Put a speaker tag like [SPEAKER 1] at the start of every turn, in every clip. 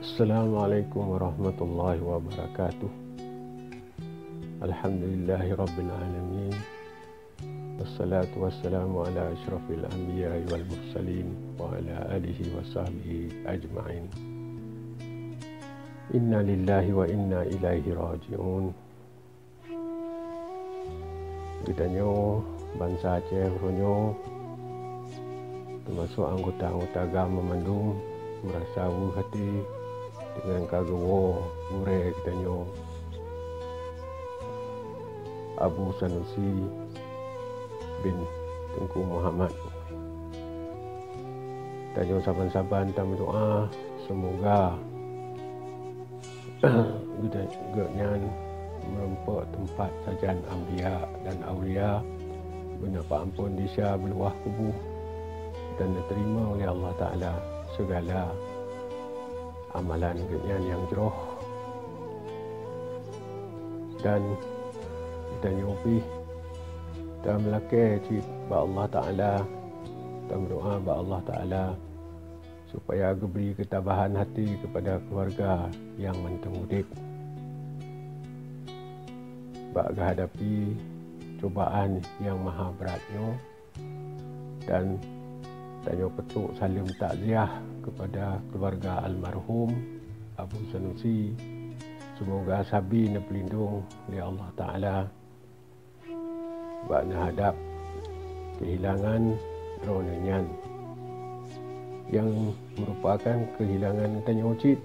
[SPEAKER 1] Assalamualaikum warahmatullahi wabarakatuh. Alhamdulillahi rabbil alamin. Wassalatu wassalamu ala asyrafil anbiya'i wal mursalin wa ala alihi wa sahbihi ajma'in. Inna lillahi wa inna ilaihi raji'un. Gitanyo bangsa Aceh Ronyo termasuk anggota-anggota agama Mandung merasa hati dengan kagawo mure gitanyo Abu Sanusi bin Tengku Muhammad. Tanyo saban-saban tam doa semoga gudanya merempuk tempat sajan anbiya dan aulia, mendapat ampun disya beluah kubuh dan diterima oleh Allah Ta'ala segala amalan yang jeroh. Dan kita nyupi dan melakir ba Allah Ta'ala dan berdoa ba Allah Ta'ala supaya beri ketabahan hati kepada keluarga yang mentengudip bak hadapi cubaan yang maha beratnya, dan tanya petuk salim takziah kepada keluarga almarhum Abu Sanusi. Semoga sabi na pelindung oleh Allah Ta'ala bak hadap kehilangan dronenyan yang merupakan kehilangan tanya ucit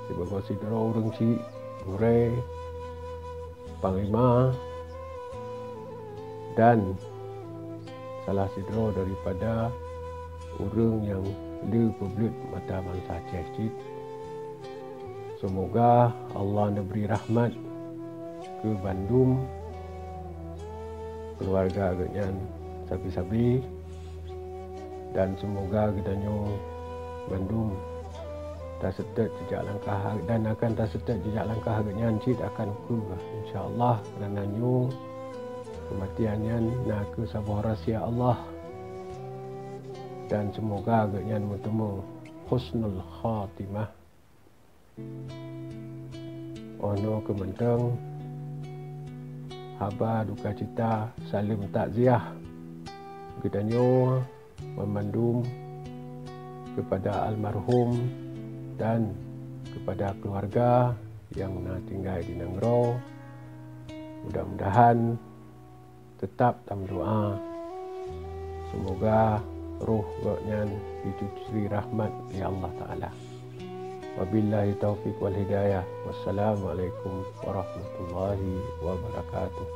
[SPEAKER 1] sebagai sidra orang cik murai panglima dan salah sidra daripada orang yang publik mata bangsa Aceh cik. Semoga Allah beri rahmat ke Bandung, keluarga agaknya sabi-sabi, dan semoga gedanyo Bandung tak setet jejak langkah dan akan tak setet jejak langkah agaknya cik akan ke insya-Allah kerana nyo kematiannya nak ke sebuah rahsia Allah, dan semoga agaknya bertemu husnul khatimah. Ono kementeng haba duka cita salim takziah gedanyo memandum kepada almarhum dan kepada keluarga yang tinggal di Nenggro. Mudah-mudahan tetap dalam doa semoga ruh gaknya dicuci rahmat oleh Allah Ta'ala. Wabillahi taufiq wal hidayah. Wassalamualaikum warahmatullahi wabarakatuh.